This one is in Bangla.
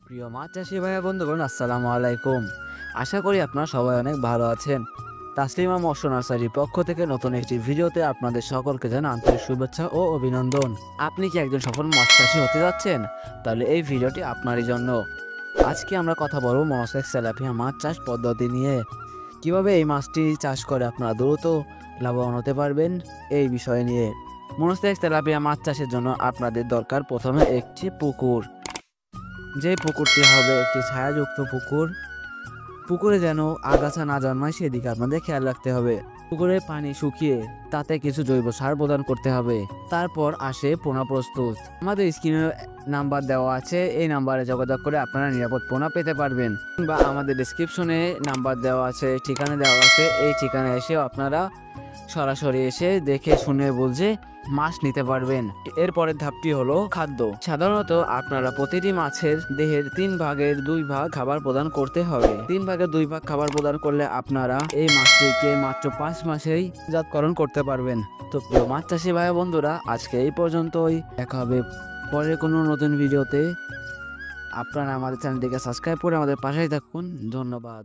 প্রিয় মাছ চাষি ভাইয়া বন্ধুগণ, আসসালামু আলাইকুম। আশা করি আপনারা সবাই অনেক ভালো আছেন। তাসলিমা মৎস্য নার্সারির পক্ষ থেকে নতুন একটি ভিডিওতে আপনাদের সকলকে জানাই আন্তরিক শুভেচ্ছা ও অভিনন্দন। আপনি কি একজন সফল মাছ চাষি হতে যাচ্ছেন? তাহলে এই ভিডিওটি আপনারই জন্য। আজকে আমরা কথা বলবো মনোসেক্স তেলাপিয়া মাছ চাষ পদ্ধতি নিয়ে। কিভাবে এই মাছটি চাষ করে আপনারা দ্রুত লাভবান হতে পারবেন এই বিষয় নিয়ে। মনোসেক্স তেলাপিয়া মাছ চাষের জন্য আপনাদের দরকার প্রথমে একটি পুকুর। যে পুকুরটি হবে একটি ছায়াযুক্ত পুকুর। পুকুরে যেন আগাছা না জন্মায় সেদিকে আপনাদের খেয়াল রাখতে হবে। পুকুরে পানি শুকিয়ে তাতে কিছু জৈব সার প্রদান করতে হবে। তারপর আসে পোনা প্রস্তুত। আমাদের স্ক্রিনে নাম্বার দেওয়া আছে, এই নাম্বারে যোগাযোগ করে আপনারা নিরাপদ পোনা পেতে পারবেন। বা আমাদের ডেসক্রিপশনে নাম্বার দেওয়া আছে, ঠিকানা দেওয়া আছে, এই ঠিকানায় এসেও আপনারা সরাসরি এসে দেখে শুনে বুঝে মাছ নিতে পারবেন। এরপরের ধাপটি হলো খাদ্য। সাধারণত আপনারা প্রতিটি মাছের দেহের 3/2 ভাগ খাবার প্রদান করতে হবে। 3/2 ভাগ খাবার প্রদান করলে আপনারা এই মাছটিকে মাত্র 5 মাসেই জাতকরণ করতে পারবেন। তো প্রিয় মাছ চাষি ভাই বন্ধুরা, আজকে এই পর্যন্তই। দেখা হবে পরের কোনো নতুন ভিডিওতে। আপনারা আমাদের চ্যানেলটিকে সাবস্ক্রাইব করে আমাদের পাশেই থাকুন। ধন্যবাদ।